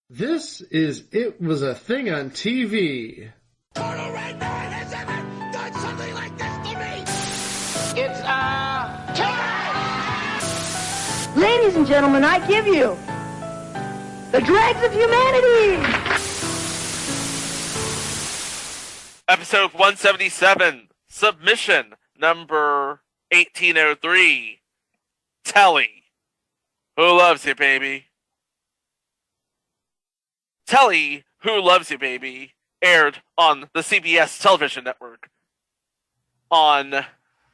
This is It Was a Thing on TV. Total Red Man has ever done something like this to me! It's, time! Ladies and gentlemen, I give you the dregs of humanity! Episode 177, submission number 1803. Telly, Who Loves You, Baby? Telly, Who Loves You, Baby, aired on the CBS television network on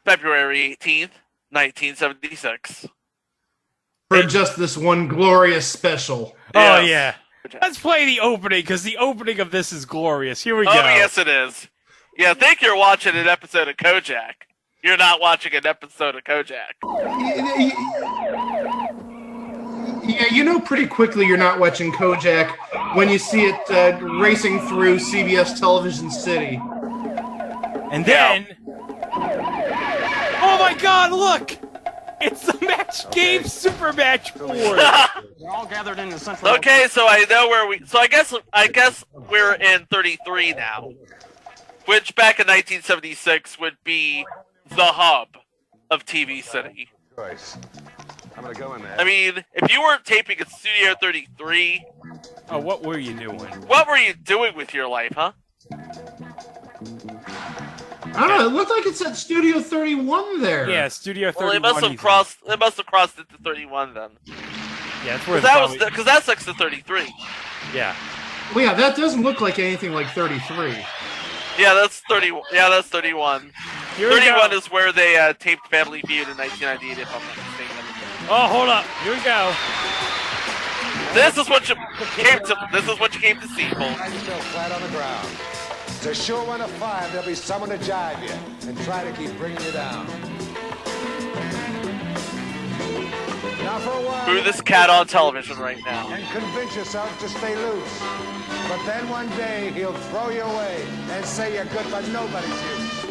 February 18th, 1976. For just this one glorious special. Oh, Yes. yeah. Let's play the opening, because the opening of this is glorious. Here we go. Oh, yes, it is. Yeah, think you're watching an episode of Kojak. You're not watching an episode of Kojak. Yeah, you know pretty quickly you're not watching Kojak when you see it racing through CBS Television City. And then... Oh, my God, look! It's the Match Game Super Match Board! They're all gathered in the central... Okay, so I know where we... So I guess we're in 33 now. Which back in 1976 would be the hub of TV City. Choice. I'm gonna go in there. I mean, if you weren't taping at Studio 33, Oh, what were you doing? what were you doing with your life, huh? I don't know, it looked like it's at Studio 31 there. Yeah, Studio Well, 31. they must have crossed. They must have crossed it to 31 then. Yeah, that's where it's Because that's next to 33. Yeah. Well, yeah, that doesn't look like anything like 33. Yeah, that's 30. Yeah, that's 31. Here we 31 go. is where they taped Family Feud in 1998, if I'm not mistaken. Oh, hold up. Here we go. This is what you came to. This is what you came to see, folks. Nice still flat on the ground. It's a sure one to find. There'll be someone to jive you and try to keep bringing you down. Now for a while, Through this cat on television right now. and convince yourself to stay loose. But then one day he'll throw you away and say you're good for nobody's use.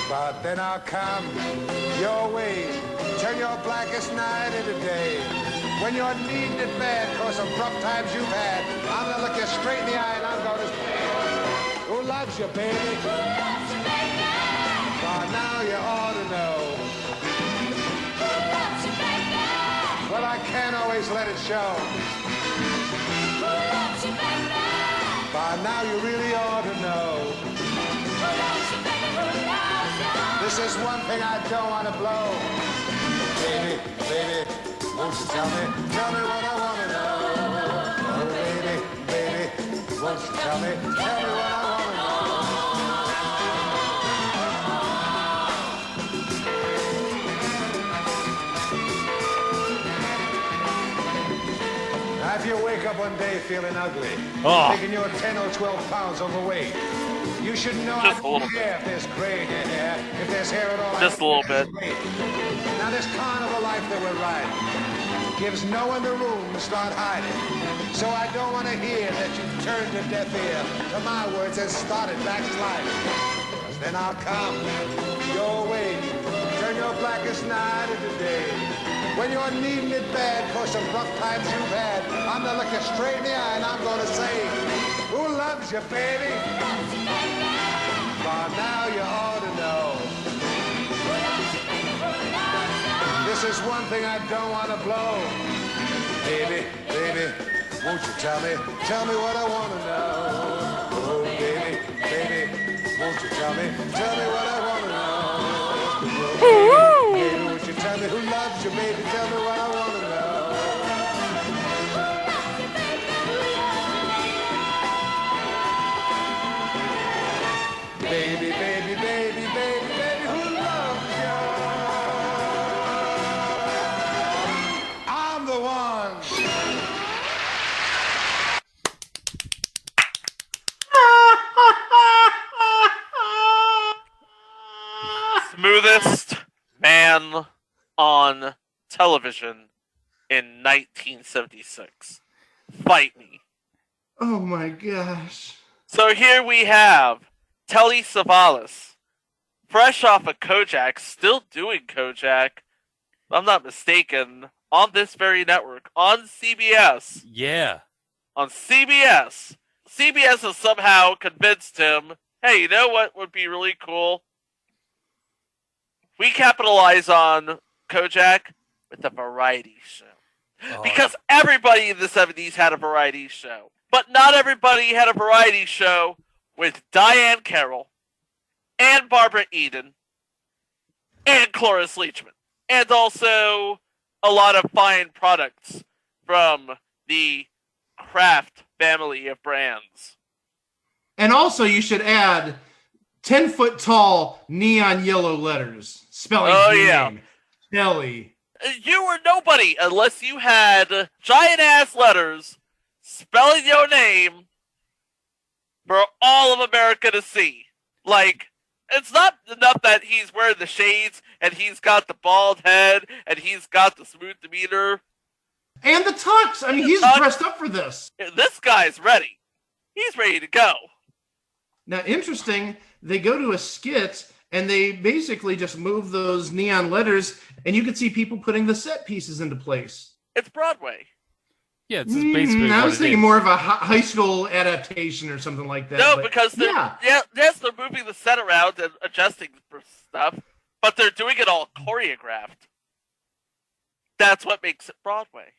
But then I'll come your way, turn your blackest night into day. When you're needing it bad cause of rough times you've had, I'm gonna look you straight in the eye and I'm gonna say, who loves you, baby? By now you ought to know. Well, I can't always let it show. By now you really ought to know. This is one thing I don't want to blow. Baby, baby, won't you tell me what I want to know. Oh, baby, baby, won't you tell me what I want to know. Now, if you wake up one day feeling ugly, thinking you're 10 or 12 pounds overweight, you should know I Just a little don't care if there's gray in your hair, if there's hair at all. Just a little bit. Now, this carnival life that we're riding gives no one the room to start hiding. So I don't want to hear that you turned a deaf ear to my words and started backsliding. 'Cause then I'll come your way, turn your blackest night into day. When you're needing it bad cause some rough times you've had, I'm gonna look you straight in the eye and I'm gonna say, who loves you, baby? By now you ought to know. This is one thing I don't want to blow. Baby, baby, won't you tell me what I want to know. Oh, baby, baby, won't you tell me what I want to know. Baby, won't you tell me who loves you, baby, tell me what I want to know. Baby, baby, baby, baby, baby, who loves you? I'm the one. Smoothest man on television in 1976. Fight me. Oh my gosh. So here we have Telly Savalas, fresh off of Kojak, still doing Kojak. If I'm not mistaken, on this very network, on CBS. Yeah. On CBS. CBS has somehow convinced him, hey, you know what would be really cool? We capitalize on Kojak with a variety show. Oh. Because everybody in the 70s had a variety show. But not everybody had a variety show with Diahann Carroll and Barbara Eden and Cloris Leachman. And also a lot of fine products from the Kraft family of brands. And also you should add 10-foot tall neon yellow letters spelling your name. Telly. You were nobody unless you had giant ass letters spelling your name for all of America to see. Like, it's not enough that he's wearing the shades and he's got the bald head and he's got the smooth demeanor. And the tux. I mean, he's dressed up for this. This guy's ready. He's ready to go. Now, interesting, they go to a skit and they basically just move those neon letters and you can see people putting the set pieces into place. It's Broadway. Yeah, it's basically I what was it thinking is. more of a high school adaptation or something like that. No, but because they're, they're moving the set around and adjusting for stuff, but they're doing it all choreographed. That's what makes it Broadway.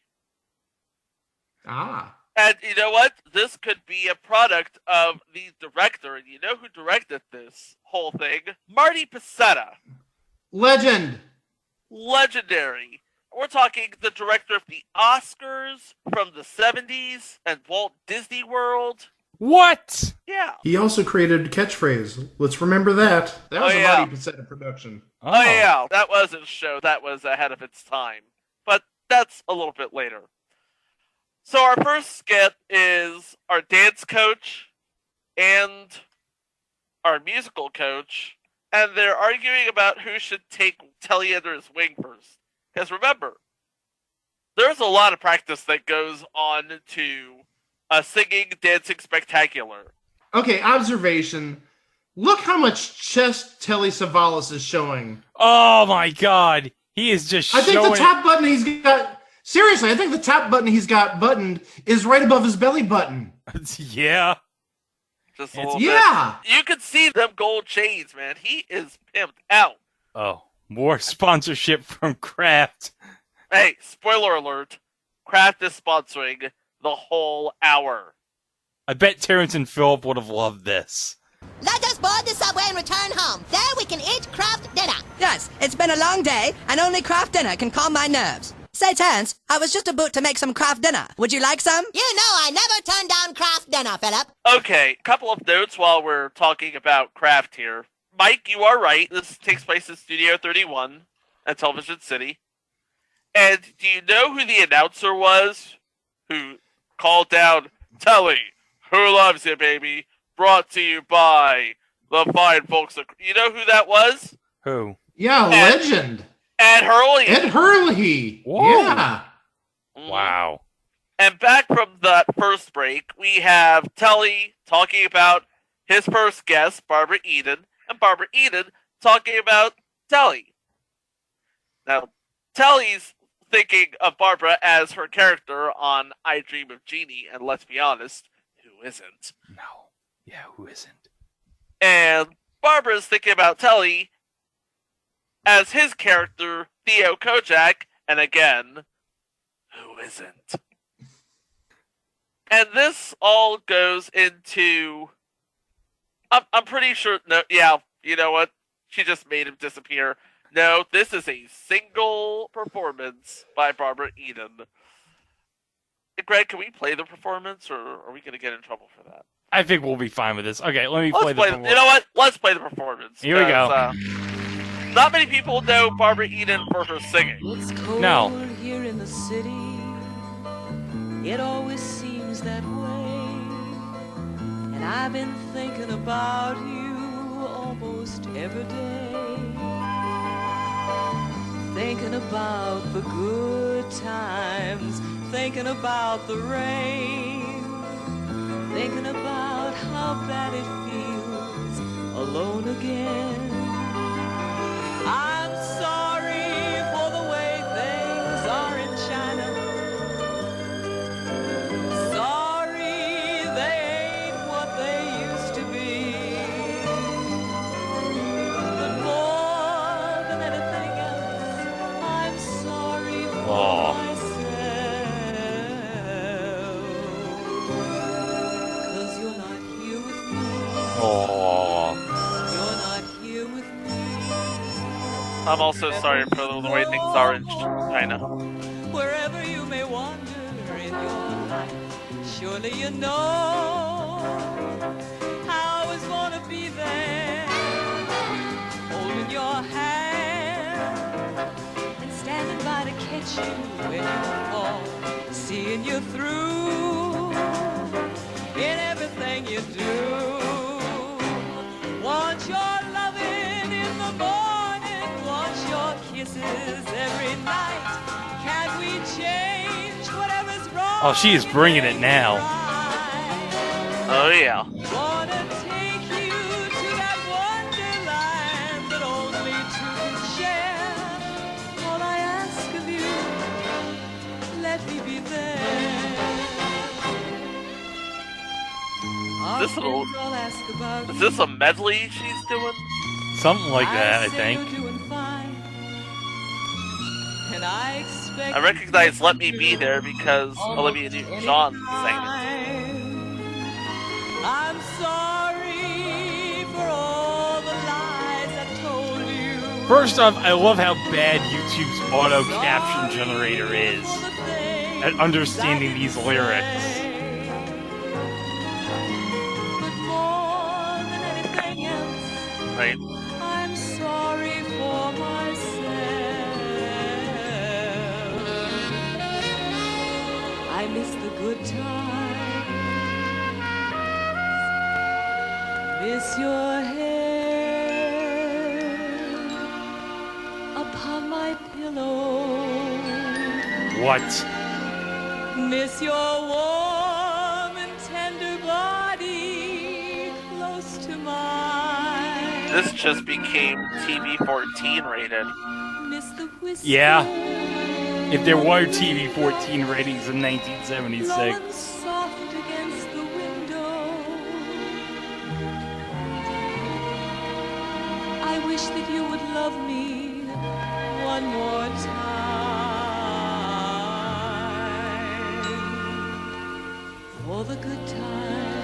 Ah. And you know what? This could be a product of the director, and you know who directed this whole thing? Marty Pacetta. Legend. Legendary. We're talking the director of the Oscars from the 70s and Walt Disney World. What? Yeah. He also created Catchphrase. Let's remember that. That was a Marty Pacetta production. Oh, yeah. That was a show that was ahead of its time. But that's a little bit later. So our first skit is our dance coach and our musical coach, and they're arguing about who should take Telly under his wing first. Because remember, there's a lot of practice that goes on to a singing, dancing spectacular. Okay, observation. Look how much chest Telly Savalas is showing. Oh my god. He is just I think showing... the top button he's got... Seriously, I think the top button he's got buttoned is right above his belly button. Yeah. Just a little yeah. bit. You can see them gold chains, man. He is pimped out. Oh, more sponsorship from Kraft. Hey, spoiler alert. Kraft is sponsoring the whole hour. I bet Terrence and Philip would have loved this. Let us board the subway and return home. There we can eat Kraft dinner. Yes, it's been a long day, and only Kraft dinner can calm my nerves. Say, Terrence, I was just about to make some Kraft dinner. Would you like some? You know I never turn down Kraft dinner, Philip. Okay, couple of notes while we're talking about Kraft here. Mike, you are right. This takes place in Studio 31 at Television City. And do you know who the announcer was who called down Telly, Who Loves You, Baby, brought to you by the fine folks of... You know who that was? Who? Yeah, legend. Ed Hurley. Ed Hurley. Whoa. Yeah. Wow. And back from that first break, we have Telly talking about his first guest, Barbara Eden, and Barbara Eden talking about Telly. Now, Telly's thinking of Barbara as her character on I Dream of Jeannie, and let's be honest, who isn't? No. Yeah, who isn't? And Barbara's thinking about Telly as his character, Theo Kojak, and again, who isn't? And this all goes into... I'm pretty sure... No, yeah, you know what? She just made him disappear. No, this is a single performance by Barbara Eden. Greg, can we play the performance, or are we going to get in trouble for that? I think we'll be fine with this. Okay, let me Let's play the performance. You know what? Let's play the performance. Here we go. Not many people know Barbara Eden for her singing. It's cold No. here in the city. It always seems that way. And I've been thinking about you almost every day. Thinking about the good times. Thinking about the rain. Thinking about how bad it feels alone again. I'm sorry for the way things are in I'm also sorry for the way things are in China. Wherever you may wander in your life, surely you know how I always want to be there, holding your hand and standing by to catch you when you fall, seeing you through in everything you do. Want your loving in the morning, want your kisses every night. Can we change whatever's wrong? Oh, she is bringing it now. Oh yeah. Wanna take you to that wonderland that only two can share. All I ask of you, let me be there. Is this a medley she's doing? Something like that, I think. And I recognize Let Me Be There because Olivia Newton-John sang it. I'm sorry for all the lies I told you. First off, I love how bad YouTube's auto caption generator is at understanding these lyrics. Right. I'm sorry for myself. I miss the good times. Miss your hair upon my pillow. What? Miss your warm and tender body close to mine. This just became TV 14 rated. Miss the whisper. Yeah. If there were TV 14 ratings in 1976. Blowing soft against the window. I wish that you would love me one more time. For the good times.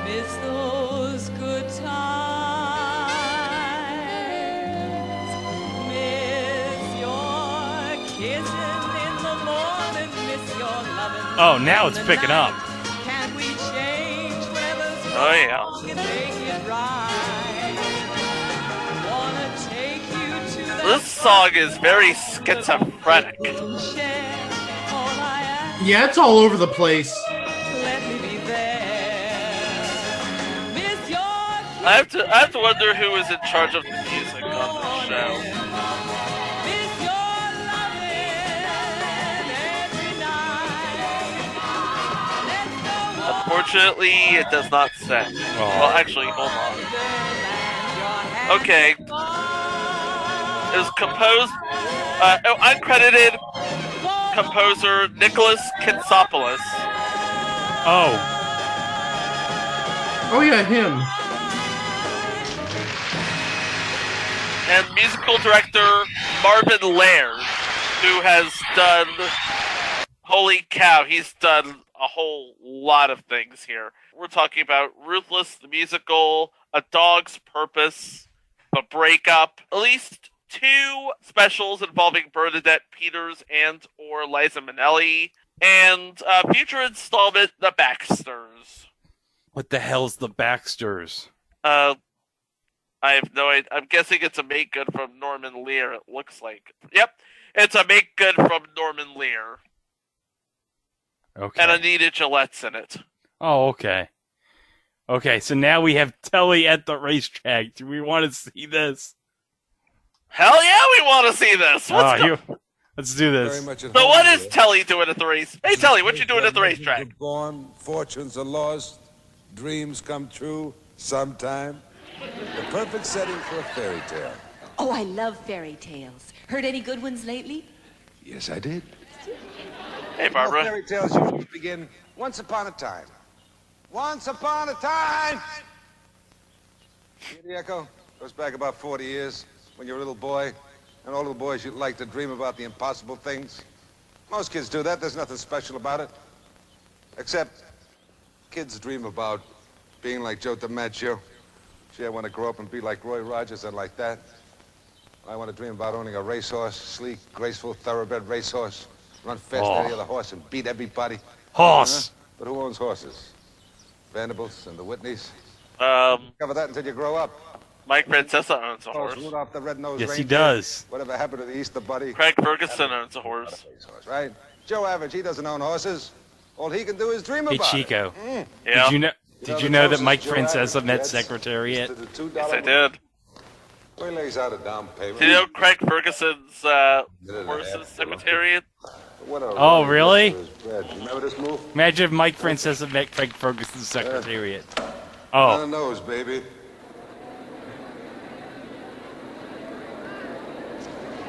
Miss those good times. Miss your kissing in the morning. Miss your loving. Oh, now it's picking up. Can we change whatever's wrong? Oh yeah. And make it right. Wanna take you to that This song is very schizophrenic. Yeah, it's all over the place. Let me be there. Miss your I have to wonder who is in charge of the music on this show. miss your loving every night. Let's go Unfortunately, it does not say. Well, actually, hold on. Okay. It was composed, uncredited composer Nicholas Kinsopoulos. Oh. Oh yeah, him. And musical director Marvin Laird, who has done, holy cow, he's done a whole lot of things here. We're talking about Ruthless the Musical, A Dog's Purpose, The Breakup, at least 2 specials involving Bernadette Peters and or Liza Minnelli, and a future installment, The Baxters. What the hell's the Baxters? I have no idea. I'm guessing it's a make good from Norman Lear, it looks like. Yep, it's a make good from Norman Lear. Okay. And Anita Gillette's in it. Oh, okay. Okay, so now we have Telly at the racetrack. Do we want to see this? Hell yeah, we want to see this! Let's do this. So what is Telly doing at the race? Hey Telly, what you doing at the racetrack? Born, fortunes are lost, dreams come true sometime. The perfect setting for a fairy tale. Oh, I love fairy tales. Heard any good ones lately? Yes, I did. Hey, Barbara. Fairy tales usually begin once upon a time. Once upon a time! Hear the echo? Goes back about 40 years, when you're a little boy, and all little boys you'd like to dream about the impossible things. Most kids do that. There's nothing special about it. Except kids dream about being like Joe DiMaggio. Gee, I want to grow up and be like Roy Rogers and like that. I want to dream about owning a racehorse, sleek, graceful, thoroughbred racehorse. Run fast any other horse and beat everybody. Horse. But who owns horses? Vanderbilts and the Whitneys? Cover that until you grow up. Mike Francesa owns a horse. Rudolph the Red-Nosed Yes, he Reindeer. does. Whatever happened to the Easter Bunny? Craig Ferguson owns a horse. Right? Joe Average, he doesn't own horses. All he can do is dream Hey, about Chico. it. Yeah. Did you know that Mike Francesa met Secretariat? Yes, I did. Where lays out a down payment? Do you know Craig Ferguson's horse's Secretariat? Oh, really? Remember this move? Imagine if Mike Francesa met Craig Ferguson's Secretariat. On the Oh. nose, baby.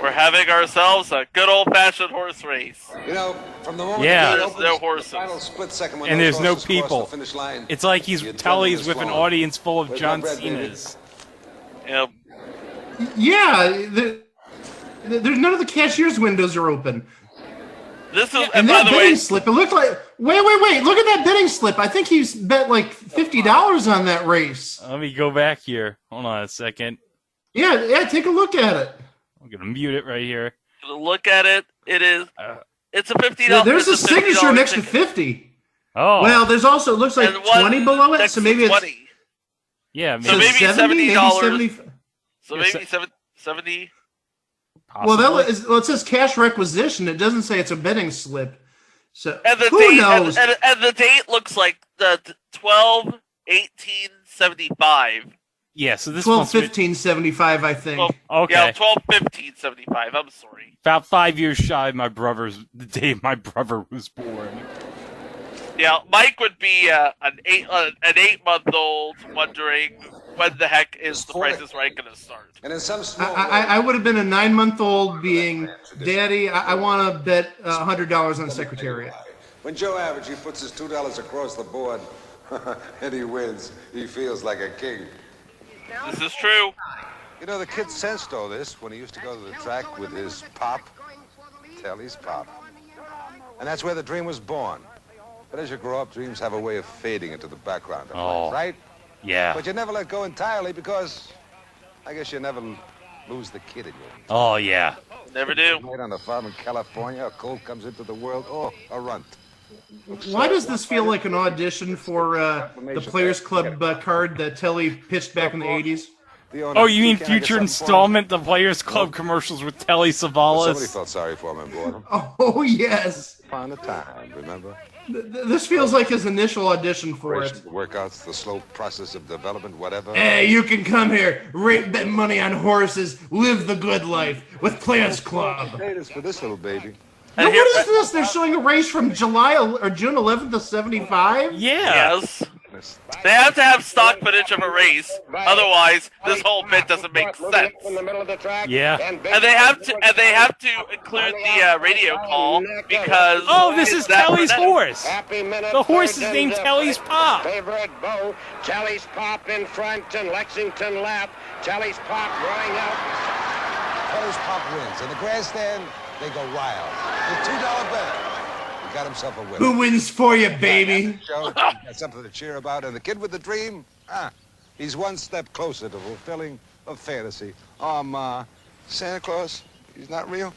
We're having ourselves a good old-fashioned horse race. You know, from the moment Yeah. the gate There's no opens, horses. the final split second when And those there's no horses cross people. the finish line, It's like he's the Tully's adrenaline with is an flowing. audience full of Where's John my bread, baby? Cena's. Yep. Yeah, there's none of the cashier's windows are open. This is, And by that the bidding way, slip, it looked like. Wait! Look at that bidding slip. I think he's bet like $50 on that race. Let me go back here. Hold on a second. Yeah. Take a look at it. I'm gonna mute it right here. look at it. It is. It's a $50. There's a it's signature next to ticket. 50. Oh. Well, there's also, it looks like And one 20 below it, next so to maybe it's 20. Yeah, So maybe $70. So Yeah, maybe 70. Well, it says cash requisition. It doesn't say it's a bidding slip. So And the who date, knows? And the date looks like the 12/18/75. Yeah, so this 12/15/75, I think. Okay. Yeah, 12/15/75. I'm sorry. About 5 years shy of the day my brother was born. Yeah, Mike would be an 8-month-old wondering when the heck is the Price is Right going to start. And in some small I would have been a 9-month-old being, Daddy, I want to bet $100 on Secretariat. When Joe Average, he puts his $2 across the board and he wins, he feels like a king. This is true. You know, the kid sensed all this when he used to go to the track with his pop, Telly's pop. And that's where the dream was born. But as you grow up, dreams have a way of fading into the background of life, right? Yeah. But you never let go entirely because I guess you never lose the kid in you. Oh, yeah. Never do. Night on a farm in California, a colt comes into the world, oh, a runt. Why does this feel like an audition for the Players Club card that Telly pitched back in the 80s? Oh, you mean future installment, the Players Club commercials with Telly Savalas? Somebody felt sorry for him and bought him. Oh, yes. Upon a time, remember? This feels like his initial audition for it. The workouts, the slow process of development, whatever. Hey, you can come here, bet money on horses, live the good life with Players Club. Potatoes for this little baby. Now, what is this? They're showing a race from July or June 11th of 75? Yeah. Yes. They have to have stock footage of a race, otherwise this whole bit doesn't make sense. Yeah. And they have to include the radio call because this is Telly's horse. The horse is named Telly's Pop. Favorite Bow, Telly's Pop in front and Lexington lap. Telly's Pop running out. Telly's Pop wins. In the grandstand, they go wild. The $2 bet. He got himself a win. Who wins for you, baby? Joe, got something to cheer about. And the kid with the dream, he's one step closer to fulfilling a fantasy. Oh, Ma, Santa Claus, he's not real.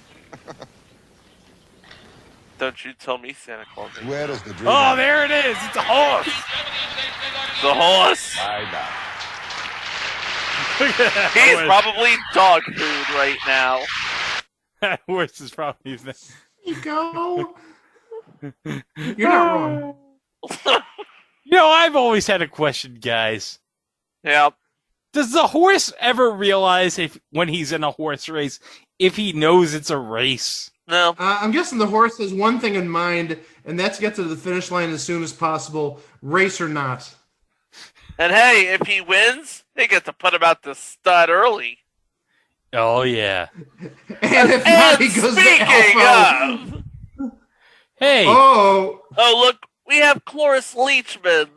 Don't you tell me Santa Claus. Where does the dream Oh, happen? there it is. It's a horse. The horse. I know. Look at that He's horse. probably dog food right now. That horse is probably... You go. You're not wrong. You know, I've always had a question, guys. Yeah. Does the horse ever realize when he's in a horse race, if he knows it's a race? No. I'm guessing the horse has one thing in mind, and that's get to the finish line as soon as possible, race or not. And hey, if he wins, they get to put him out the stud early. Oh, yeah. And if not, he goes to Speaking Alpha. of... Hey. Oh, look, we have Cloris Leachman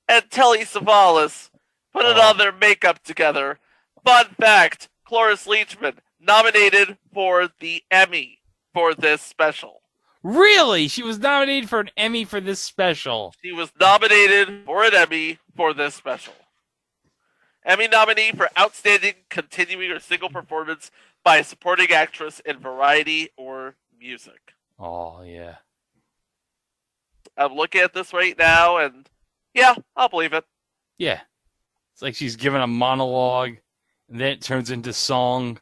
and Telly Savalas putting all their makeup together. Fun fact, Cloris Leachman nominated for the Emmy for this special. Really? She was nominated for an Emmy for this special. She was nominated for an Emmy for this special. Emmy nominee for Outstanding Continuing or Single Performance by a Supporting Actress in Variety or Music. Oh, yeah. I'm looking at this right now, and yeah, I'll believe it. Yeah. It's like she's given a monologue, and then it turns into song.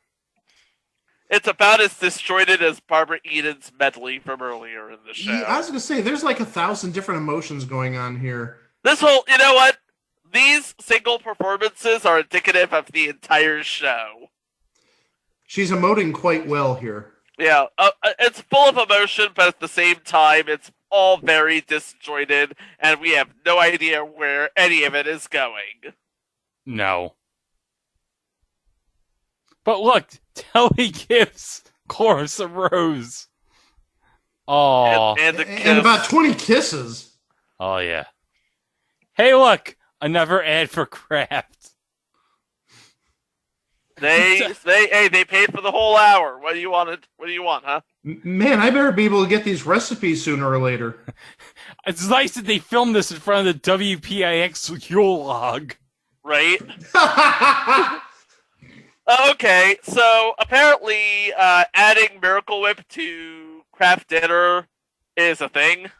It's about as disjointed as Barbara Eden's medley from earlier in the show. Yeah, I was going to say, there's like 1,000 different emotions going on here. This whole, you know what? These single performances are indicative of the entire show. She's emoting quite well here. Yeah, it's full of emotion, but at the same time, it's all very disjointed, and we have no idea where any of it is going. No. But look, Telly gives Cloris a rose. Oh, and about 20 kisses. Oh, yeah. Hey, look, another ad for Kraft. They paid for the whole hour. What do you want, huh? Man, I better be able to get these recipes sooner or later. It's nice that they filmed this in front of the WPIX Yule log. Right? Okay, so apparently adding Miracle Whip to Kraft Dinner is a thing.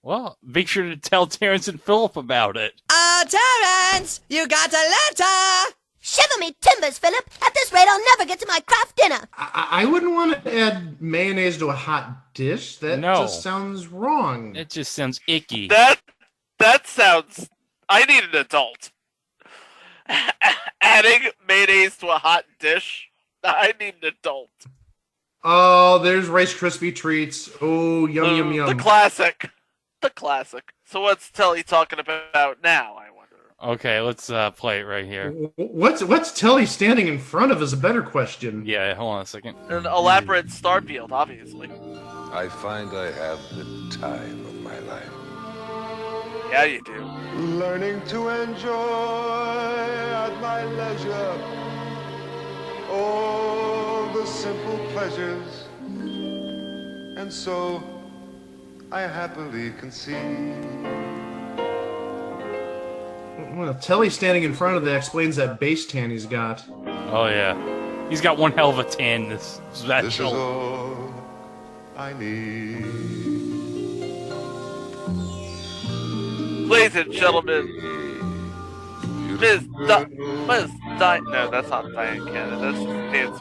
Well, make sure to tell Terrence and Philip about it. Terrence, you got a letter! Shiver me timbers, Philip. At this rate, I'll never get to my Kraft dinner. I wouldn't want to add mayonnaise to a hot dish. That just sounds wrong. It just sounds icky. That sounds... I need an adult. Adding mayonnaise to a hot dish? I need an adult. Oh, there's Rice Krispie treats. Oh, yum, yum, yum. The classic. The classic. So what's Telly talking about now, I wonder? Okay, let's play it right here. What's Telly standing in front of is a better question. Yeah, hold on a second. An elaborate Starfield, obviously. I find I have the time of my life. Yeah, you do. Learning to enjoy at my leisure all the simple pleasures, and so I happily concede. Well, Telly standing in front of that explains that base tan he's got. Oh, yeah. He's got one hell of a tan this special. This is all I need. Ladies and gentlemen, no, that's not Diahann Carroll. That's just Dance.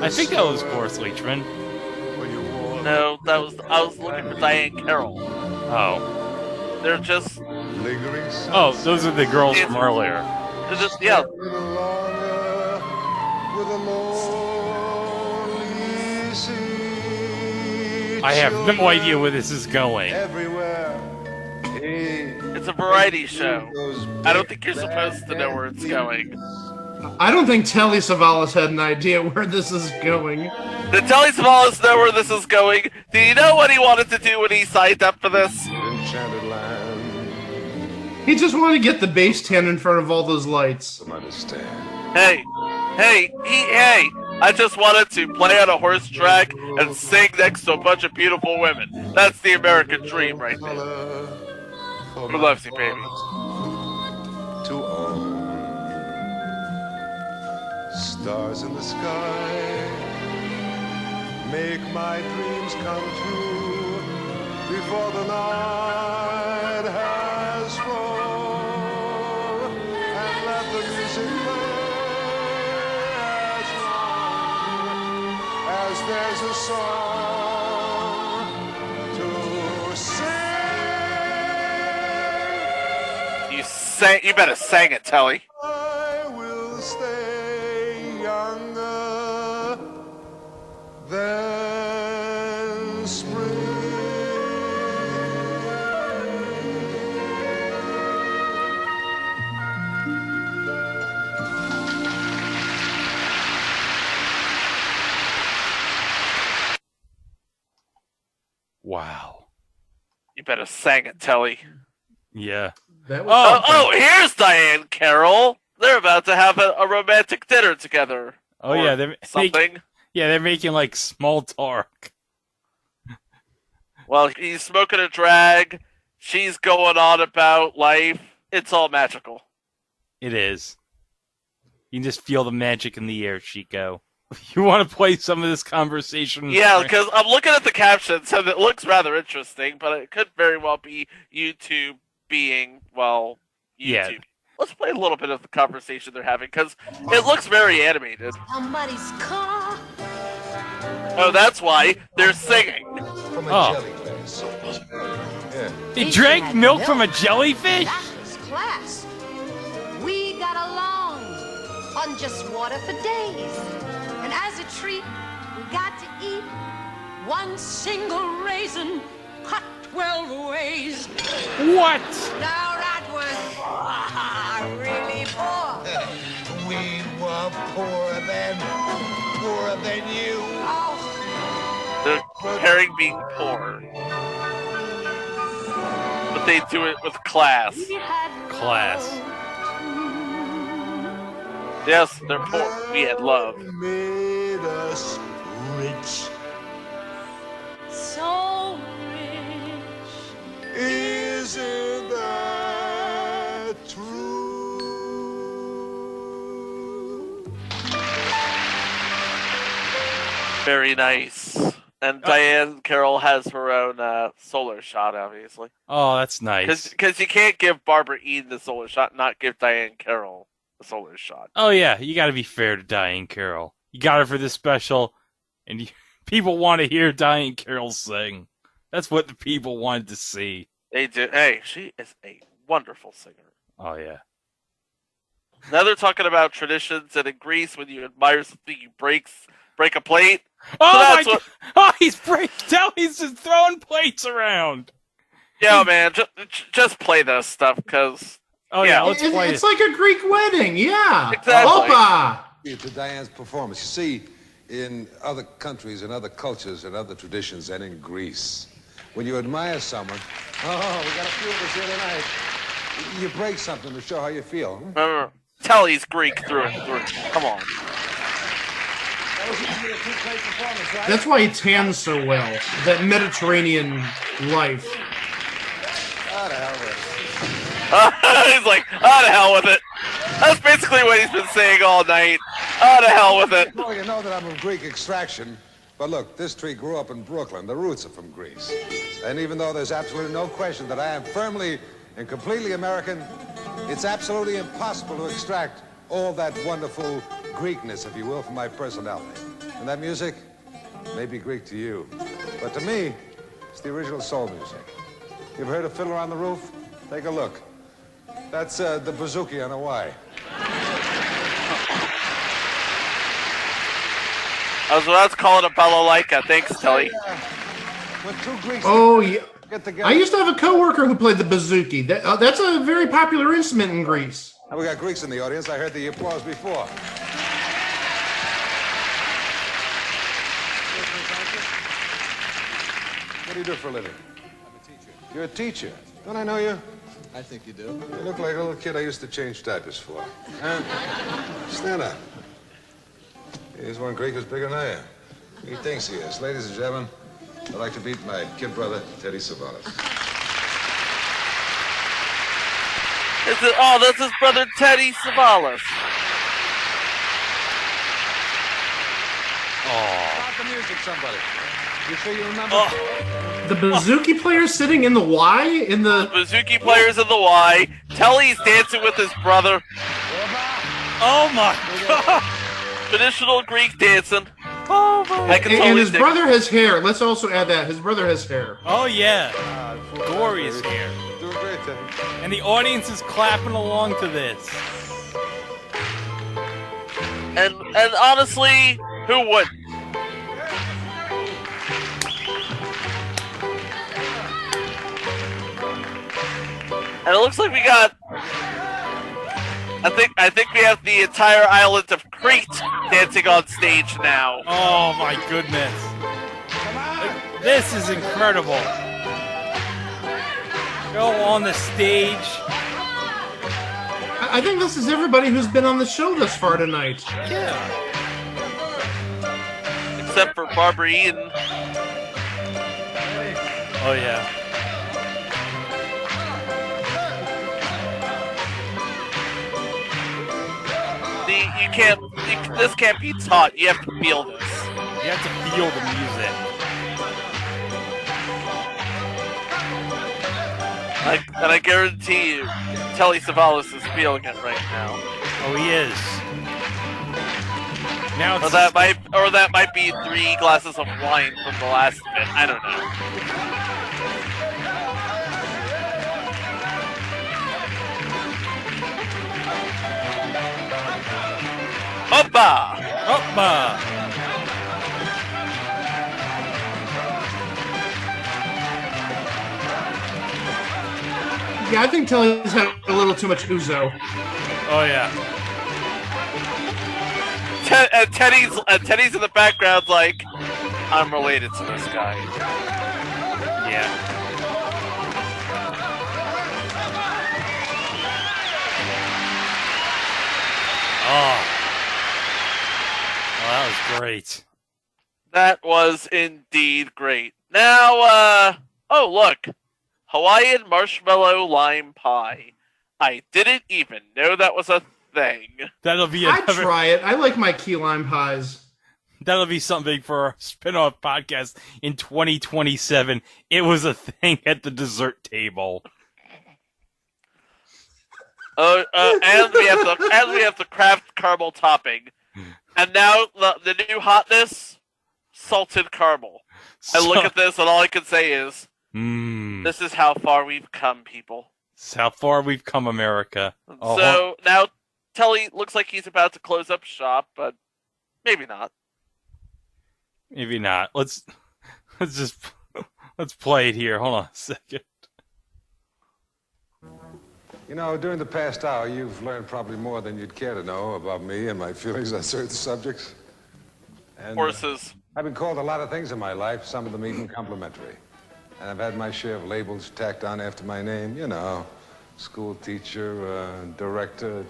I think that was Cloris Leachman. No, I was looking for Diahann Carroll. Oh. They're just... Oh, those are the girls from earlier. They're just, yeah. I have no idea where this is going. It's a variety show. I don't think you're supposed to know where it's going. I don't think Telly Savalas had an idea where this is going. Did Telly Savalas know where this is going? Do you know what he wanted to do when he signed up for this? Enchanted land. He just wanted to get the base tan in front of all those lights. Understand. Hey, I just wanted to play on a horse track and sing next to a bunch of beautiful women. That's the American dream right there. Who loves you, baby? To own stars in the sky, make my dreams come true before the night has flown, and let the music play as long as there's a song to sing. You better sing it, Telly. I will stay younger than spring. Wow. You better sing it, Telly. Yeah. Here's Diahann Carroll. They're about to have a romantic dinner together. Oh, yeah. They're something. They're making, like, small talk. Well, he's smoking a drag. She's going on about life. It's all magical. It is. You can just feel the magic in the air, Chico. You want to play some of this conversation? Yeah, because I'm looking at the captions, and it looks rather interesting, but it could very well be YouTube being, well, YouTube. Yeah. Let's play a little bit of the conversation they're having, because it looks very animated. Somebody's car. Oh, that's why they're singing. From a Oh. jellyfish. Yeah. He drank milk from a jellyfish? That was class. We got along on just water for days. And as a treat, we got to eat one single raisin cut 12 ways. What? Now that was really poor. We were poorer than you. Oh, They're comparing being poor. But they do it with class. we had Class. Yes, they're poor. We had love. Made us rich. so rich. Isn't that true? Very nice. And Diahann Carroll has her own solar shot, obviously. Oh, that's nice. Because you can't give Barbara Eden the solar shot and not give Diahann Carroll the solar shot. Oh, yeah, you gotta be fair to Diahann Carroll. You got her for this special, and people want to hear Diahann Carroll sing. That's what the people wanted to see. They do. Hey, she is a wonderful singer. Oh, yeah. Now they're talking about traditions, and in Greece, when you admire something, you break a plate. Oh, So my that's God! Oh, he's just throwing plates around! Yeah, man, just play this stuff, because... Oh, yeah, let's play It's like a Greek wedding, yeah. Exactly. Opa! To Diane's performance. You see, in other countries, in other cultures, in other traditions, and in Greece, when you admire someone, we got a few of us here tonight, you break something to show how you feel. Remember, Telly's Greek through and through. Come on. That's why he tans so well. That Mediterranean life. Ah, to hell with it. He's like, oh, to hell with it. That's basically what he's been saying all night. Oh, to hell with it. Well, you know that I'm of Greek extraction, but look, this tree grew up in Brooklyn. The roots are from Greece. And even though there's absolutely no question that I am firmly and completely American, it's absolutely impossible to extract all that wonderful Greekness, if you will, from my personality. And that music may be Greek to you, but to me, it's the original soul music. You've heard of Fiddler on the Roof? Take a look. That's the bouzouki on Hawaii. I was about to call it a balalaika. Thanks, Telly. When two Greeks Oh, yeah. get together. I used to have a coworker who played the bouzouki. That's a very popular instrument in Greece. We got Greeks in the audience. I heard the applause before. What do you do for a living? I'm a teacher. You're a teacher? Don't I know you? I think you do. You look like a little kid I used to change diapers for. Stand up. Here's one Greek who's bigger than I am. He thinks he is. Ladies and gentlemen, I'd like to meet my kid brother, Telly Savalas. That's his brother, Telly Savalas. Stop the music, somebody. You sure you remember? The bouzouki player sitting in the Y? In the Bouzouki players in the Y. Telly's dancing with his brother. Oh, my God! Traditional Greek dancing. Oh, my I can and totally his dig brother has hair. Let's also add that. His brother has hair. Oh, yeah. Glorious hair. Doing great, Telly. And the audience is clapping along to this. And honestly, who wouldn't? And it looks like we got. I think we have the entire island of Crete dancing on stage now. Oh my goodness. This is incredible. Go on the stage. I think this is everybody who's been on the show thus far tonight. Yeah. Except for Barbara Eden. Oh yeah. You This can't be taught. You have to feel this. You have to feel the music. And I guarantee you, Telly Savalas is feeling it right now. Oh, he is. Now or that might be 3 glasses of wine from the last bit. I don't know. Hoppa! Hoppa! Yeah, I think Telly's had a little too much ouzo. Oh yeah. Teddy's in the background, like, I'm related to this guy. Yeah. Oh, that was great. That was indeed great. Now, oh look, Hawaiian marshmallow lime pie. I didn't even know that was a thing. That'll be I'd try it. I like my key lime pies. That'll be something for our spin-off podcast in 2027. It was a thing at the dessert table. And we have the Kraft caramel topping, and now the new hotness, salted caramel. I look at this, and all I can say is, "This is how far we've come, people. This is how far we've come, America." So now, Telly looks like he's about to close up shop, but maybe not. Maybe not. Let's play it here. Hold on a second. You know, during the past hour, you've learned probably more than you'd care to know about me and my feelings on certain subjects. And, horses. I've been called a lot of things in my life, some of them even complimentary. And I've had my share of labels tacked on after my name, you know, school teacher, director,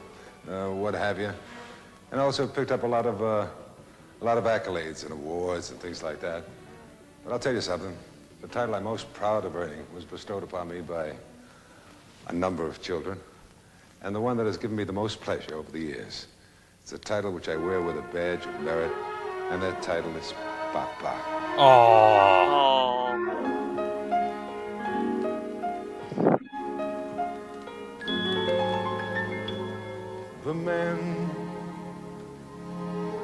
what have you. And also picked up a lot of accolades and awards and things like that. But I'll tell you something. The title I'm most proud of earning was bestowed upon me by a number of children, and the one that has given me the most pleasure over the years. It's a title which I wear with a badge of merit, and that title is Papa. Oh. The man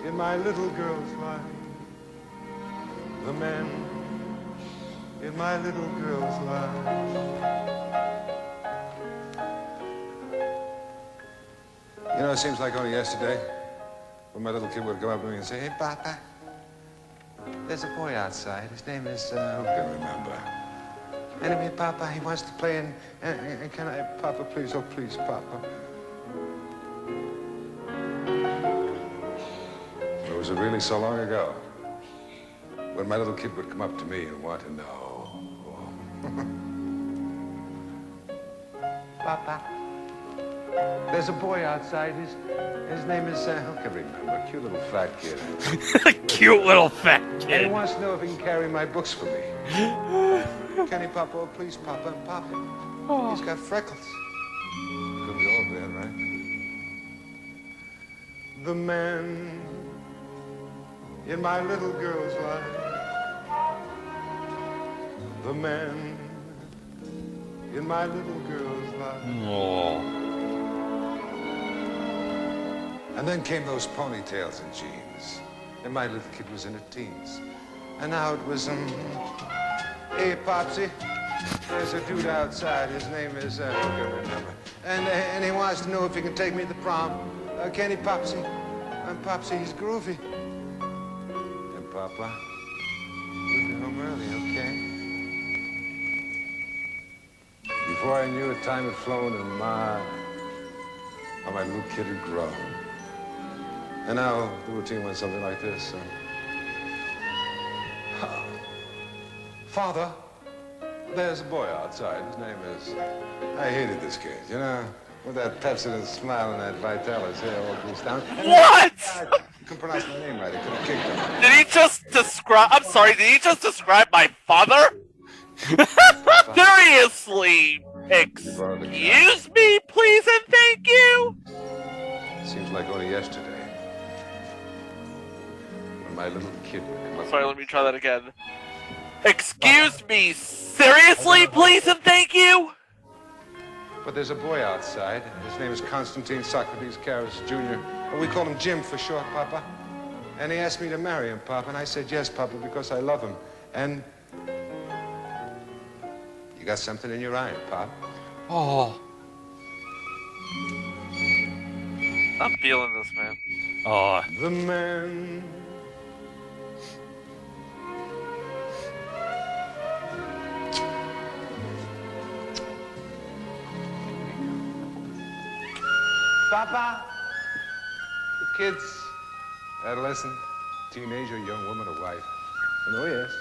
in my little girl's life, the man in my little girl's life. You know, it seems like only yesterday when my little kid would come up to me and say, "Hey, Papa, there's a boy outside. His name is, who can remember? Anyway, Papa, he wants to play and can I, Papa, please, oh, please, Papa." It was really so long ago when my little kid would come up to me and want to know. Papa, there's a boy outside. His name is, who can remember? Cute little fat kid. Cute little fat kid. And he wants to know if he can carry my books for me. Can he, Papa? Oh, please, Papa. Papa. Oh. He's got freckles. Could be all bad, right? The man in my little girl's life. The man in my little girl's life. Oh. And then came those ponytails and jeans. And my little kid was in her teens. And now it was, hey, Popsy, there's a dude outside. His name is, I can't remember. And he wants to know if he can take me to the prom. Can he, Popsy? And Popsy, he's groovy. And Papa, we'll be home early, okay? Before I knew it, time had flown, and how my little kid had grown. And now the routine went something like this. Father, there's a boy outside. His name is... I hated this kid, you know? With that petulant smile and that vitalis hair all greased down. What? I couldn't pronounce my name right. I could have kicked him. Did he just describe... I'm sorry, did he just describe my father? Seriously! Excuse me, please and thank you? Seems like only yesterday My little kid. Sorry, let me try that again. Excuse me, seriously, please and thank you? But there's a boy outside. His name is Constantine Socrates Karras Jr. And we call him Jim for short, Papa. And he asked me to marry him, Papa. And I said, yes, Papa, because I love him. And you got something in your eye, Pop. Oh. I'm feeling this, man. Oh. The man. Papa. The kids, adolescent, teenager, young woman, or wife. And oh, yes,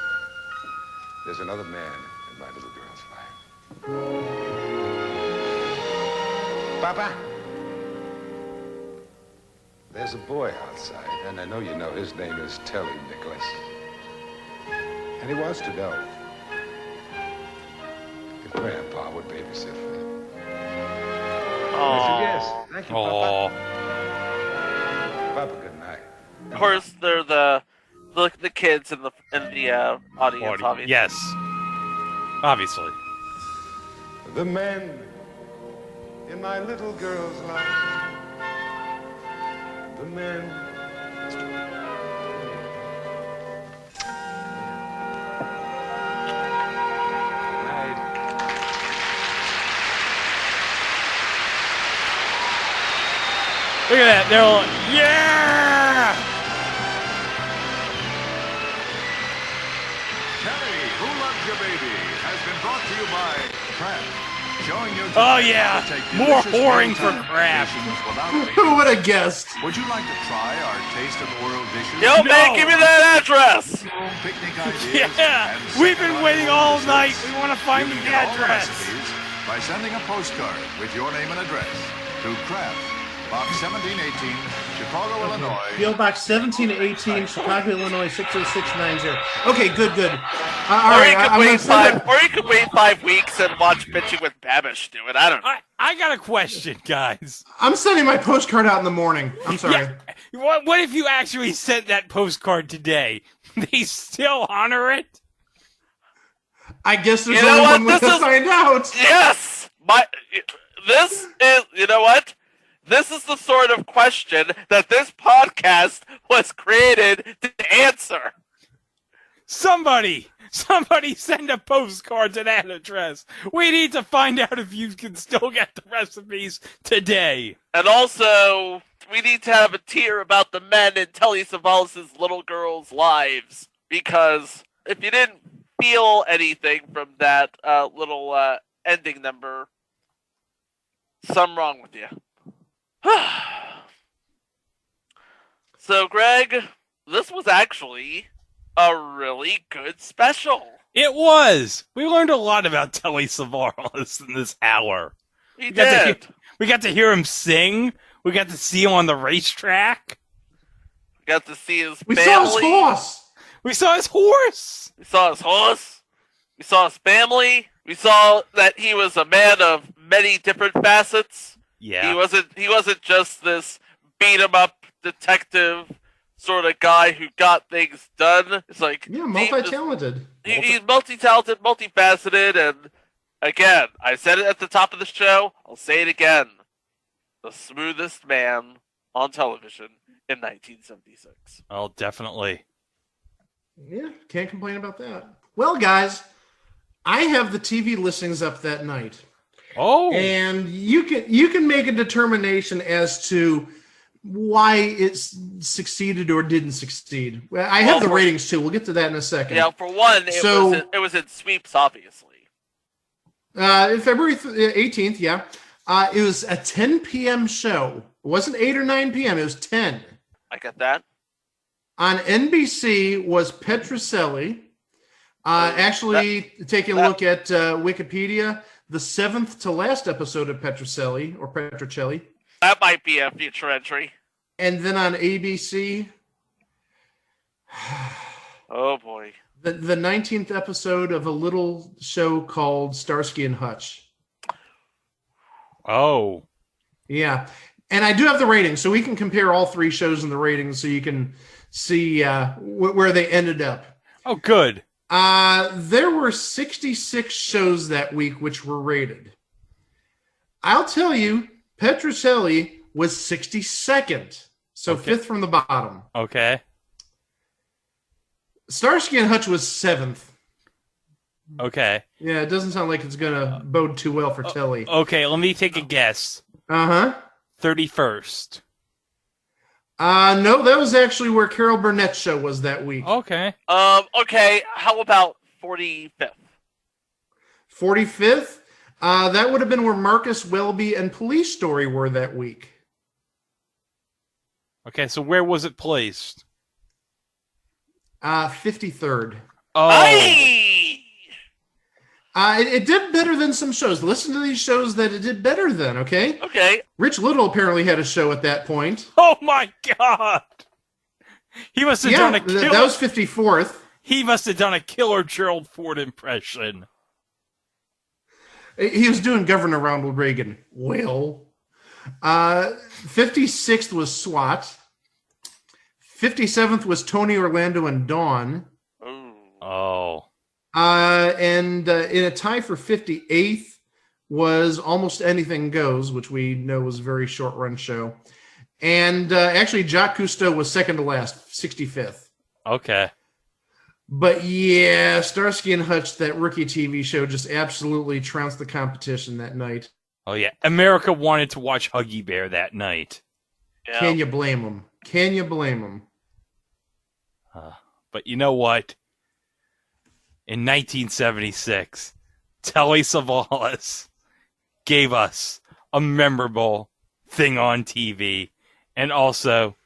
there's another man in my little girl's life. Papa. There's a boy outside, and I know you know his name is Telly Nicholas. And he wants to know if Grandpa would babysit for him. Oh. Yes. Thank you, Papa. Papa, good night. Of course, they're the kids in the audience, obviously. Yes. Obviously. The men in my little girl's life. The men. Look at that. They're all, yeah! Telly, Who Loves Your Baby has been brought to you by Kraft. Showing you Oh, yeah. More whoring for Kraft. Who would have guessed? Would you like to try our Taste of the World dishes? Yo, man, give me that address! Picnic ideas. Yeah, we've been waiting all night. We want to find the address. By sending a postcard with your name and address to Kraft, Box 1718, Chicago, Illinois. P.O. Box 1718, Chicago, Illinois 60690. Okay, good. Or you could wait 5 weeks and watch Bitching with Babish do it. I don't know. I got a question, guys. I'm sending my postcard out in the morning. I'm sorry. Yeah. What if you actually sent that postcard today? They still honor it? I guess there's only one way to find out. Yes! This is, you know what? This is the sort of question that this podcast was created to answer. Somebody send a postcard to that address. We need to find out if you can still get the recipes today. And also, we need to have a tier about the men in Telly Savalas' little girls' lives. Because if you didn't feel anything from that little ending number, something wrong with you. So, Greg, this was actually a really good special. It was. We learned a lot about Telly Savalas in this hour. We did. We got to hear him sing. We got to see him on the racetrack. We got to see his family. We saw his horse. We saw his horse. We saw his horse. We saw his family. We saw that he was a man of many different facets. Yeah. He wasn't just this beat 'em up detective sort of guy who got things done. It's like multi-talented. He's multi-talented, multifaceted, and again, I said it at the top of the show. I'll say it again: the smoothest man on television in 1976. Oh, definitely. Yeah, can't complain about that. Well, guys, I have the TV listings up that night. Oh, and you can make a determination as to why it succeeded or didn't succeed. I have the ratings too. We'll get to that in a second. Yeah, for one, it was in sweeps, obviously. February 18th, yeah. It was a 10 p.m. show. It wasn't 8 or 9 p.m. It was 10. I get that. On NBC was Petrocelli. Taking a look at Wikipedia, the 7th to last episode of Petrocelli. That might be a future entry. And then on ABC. Oh boy. The 19th episode of a little show called Starsky and Hutch. Oh. Yeah. And I do have the ratings, so we can compare all three shows and the ratings so you can see where they ended up. Oh, good. There were 66 shows that week which were rated. I'll tell you, Petrocelli was 62nd, so fifth from the bottom. Okay. Starsky and Hutch was 7th. Okay. Yeah, it doesn't sound like it's going to bode too well for Telly. Okay, let me take a guess. 31st. No, that was actually where Carol Burnett's show was that week. Okay. Okay, how about 45th? 45th? That would have been where Marcus Welby and Police Story were that week. Okay, so where was it placed? 53rd. Oh. It did better than some shows. Listen to these shows that it did better than, okay? Okay. Rich Little apparently had a show at that point. Oh my God! He must have done a killer. That was 54th. He must have done a killer Gerald Ford impression. He was doing Governor Ronald Reagan. Well, 56th was SWAT. 57th was Tony Orlando and Dawn. Oh. And in a tie for 58th was Almost Anything Goes, which we know was a very short run show. And actually, Jacques Cousteau was second to last, 65th. Okay. But yeah, Starsky and Hutch, that rookie TV show, just absolutely trounced the competition that night. Oh yeah, America wanted to watch Huggy Bear that night. Yeah. Can you blame them? Can you blame them? But you know what? In 1976, Telly Savalas gave us a memorable thing on TV. And also,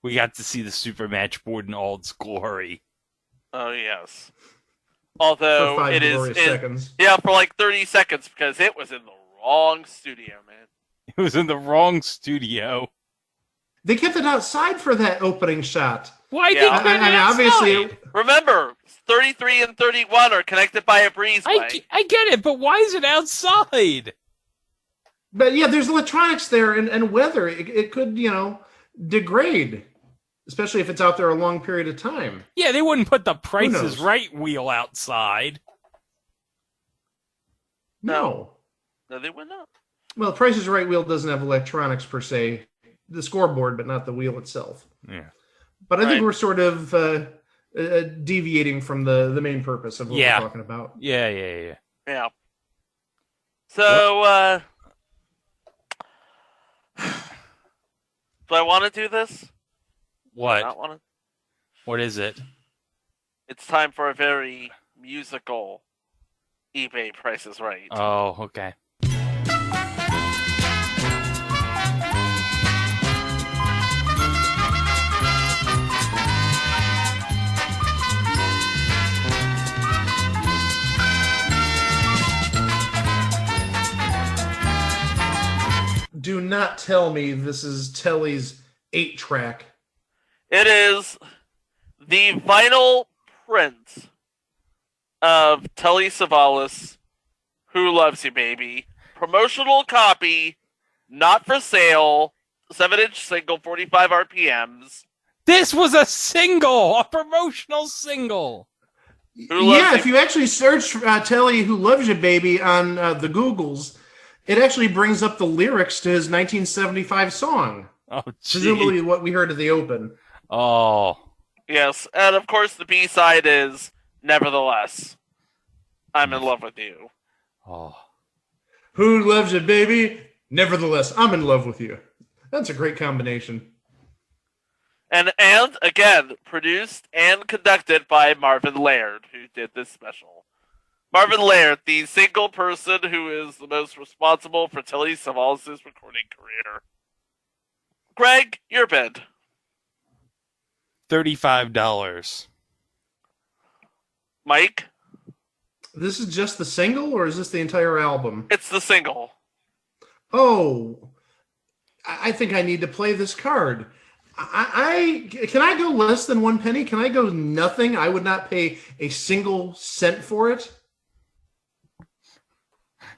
we got to see the Super Match Board in all its glory. Oh, yes. Although for 5 it glorious is... seconds. Yeah, for like 30 seconds, because it was in the wrong studio, man. It was in the wrong studio. They kept it outside for that opening shot. Why did they obviously, remember, 33 and 31 are connected by a breezeway. I get it, but why is it outside? But yeah, there's electronics there and weather. It could, degrade, especially if it's out there a long period of time. Yeah, they wouldn't put the Price is Right wheel outside. No, they would not. Well, Price is Right wheel doesn't have electronics per se. The scoreboard, but not the wheel itself. Yeah. But I think we're sort of deviating from the main purpose of what we're talking about. Yeah. So, do I want to do this? What? Do I not want to? What is it? It's time for a very musical eBay Price is Right. Oh, okay. Do not tell me this is Telly's 8-track. It is the vinyl print of Telly Savalas, Who Loves You Baby. Promotional copy, not for sale, 7-inch single, 45 RPMs. This was a single, a promotional single. If you actually search Telly Who Loves You Baby on the Googles, it actually brings up the lyrics to his 1975 song. Oh, gee. Presumably what we heard at the open. Oh. Yes, and of course the B-side is Nevertheless. I'm in love with you. Oh. Who loves you, baby? Nevertheless, I'm in love with you. That's a great combination. And again, produced and conducted by Marvin Laird, who did this special. Marvin Laird, the single person who is the most responsible for Telly Savalas' recording career. Greg, your bid. $35. Mike? This is just the single, or is this the entire album? It's the single. Oh, I think I need to play this card. Can I go less than 1 penny? Can I go nothing? I would not pay a single cent for it.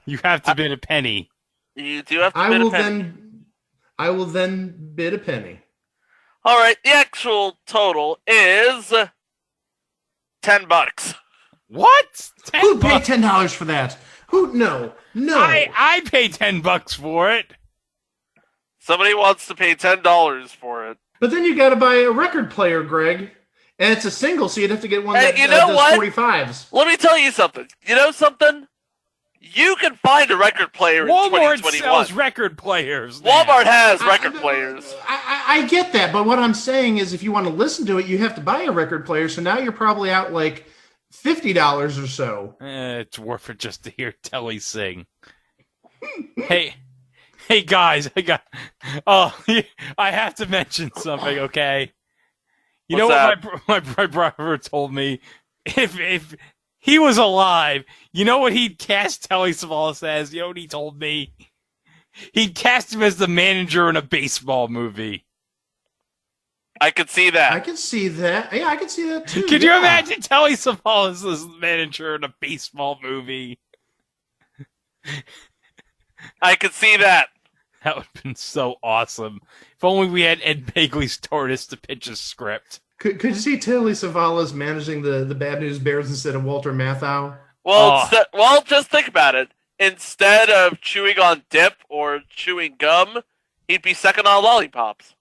You have to bid a penny. You do have to bid a penny. I will then bid a penny. All right, the actual total is $10. What? Who'd pay $10 for that? Who? No. I pay $10 for it. Somebody wants to pay $10 for it. But then you got to buy a record player, Greg, and it's a single, so you'd have to get one Hey, that you know does what? 45s. Let me tell you something. You know something? You can find a record player in Walmart 2021. sells record players. now. Walmart has record players. I get that, but what I'm saying is if you want to listen to it, you have to buy a record player, so now you're probably out like $50 or so. It's worth it just to hear Telly sing. Hey guys, I have to mention something, okay? You know what my brother told me? If he was alive, you know what he'd cast Telly Savalas as? You know what he told me? He'd cast him as the manager in a baseball movie. I could see that. I can see that. Yeah, I can see that too. Could you imagine Telly Savalas as the manager in a baseball movie? I could see that. That would have been so awesome. If only we had Ed Begley's tortoise to pitch a script. Could you see Telly Savalas managing the Bad News Bears instead of Walter Matthau? Well, just think about it. Instead of chewing on dip or chewing gum, he'd be second on lollipops.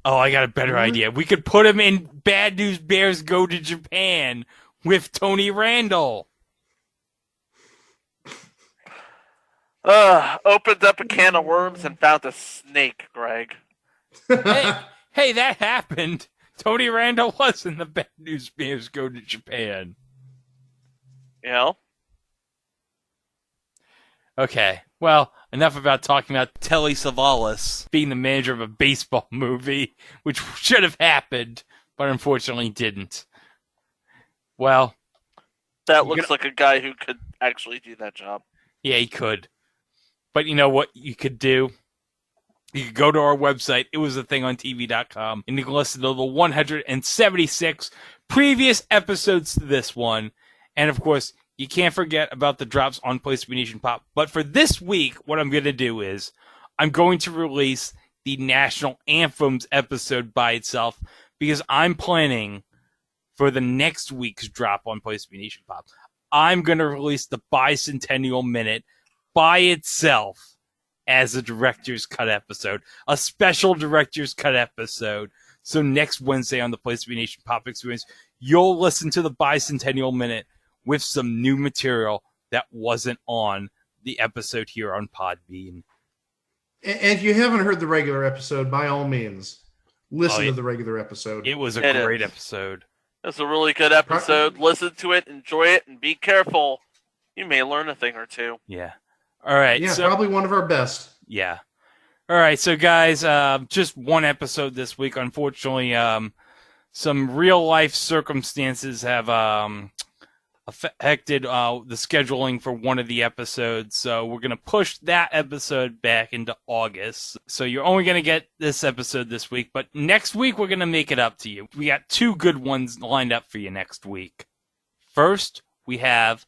Oh, I got a better idea. We could put him in Bad News Bears Go to Japan with Tony Randall. Opened up a can of worms and found a snake, Greg. Hey, that happened. Tony Randall was in the Bad News Bears Go to Japan. You know? Okay, well, enough about talking about Telly Savalas being the manager of a baseball movie, which should have happened, but unfortunately didn't. Well... That looks like a guy who could actually do that job. Yeah, he could. But you know what you could do? You could go to our website, itwasathingontv.com, and you can listen to the 176 previous episodes to this one. And of course, you can't forget about the drops on PlayStation Nation Pop. But for this week, what I'm going to do is I'm going to release the National Anthems episode by itself because I'm planning for the next week's drop on PlayStation Nation Pop. I'm going to release the Bicentennial Minute by itself as a Director's Cut episode, a special Director's Cut episode. So next Wednesday on the PlayStation Nation Pop Experience, you'll listen to the Bicentennial Minute with some new material that wasn't on the episode here on Podbean. And if you haven't heard the regular episode, by all means, listen to the regular episode. It was a great episode. It's a really good episode. Listen to it, enjoy it, and be careful. You may learn a thing or two. Yeah. All right. Yeah, so, probably one of our best. Yeah. All right. So, guys, just one episode this week. Unfortunately, some real-life circumstances have affected the scheduling for one of the episodes. So we're going to push that episode back into August. So you're only going to get this episode this week. But next week, we're going to make it up to you. We got two good ones lined up for you next week. First, we have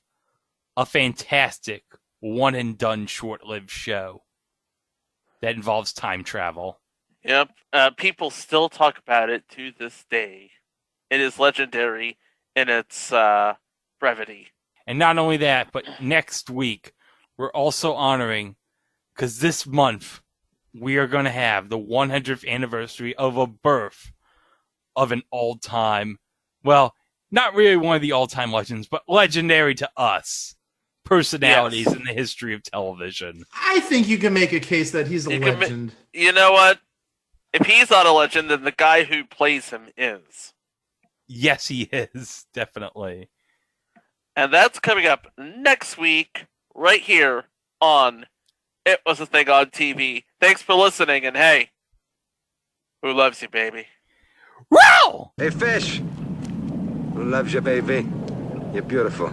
a fantastic one-and-done short-lived show that involves time travel. Yep. People still talk about it to this day. It is legendary in its brevity. And not only that, but next week, we're also honoring, because this month, we are going to have the 100th anniversary of a birth of an all-time, well, not really one of the all-time legends, but legendary to us. Personalities in the history of television. I think you can make a case that he's a legend. You know what? If he's not a legend, then the guy who plays him is. Yes, he is. Definitely. And that's coming up next week, right here on It Was a Thing on TV. Thanks for listening, and hey, who loves you, baby? Wow! Hey, fish. Who loves you, baby? You're beautiful.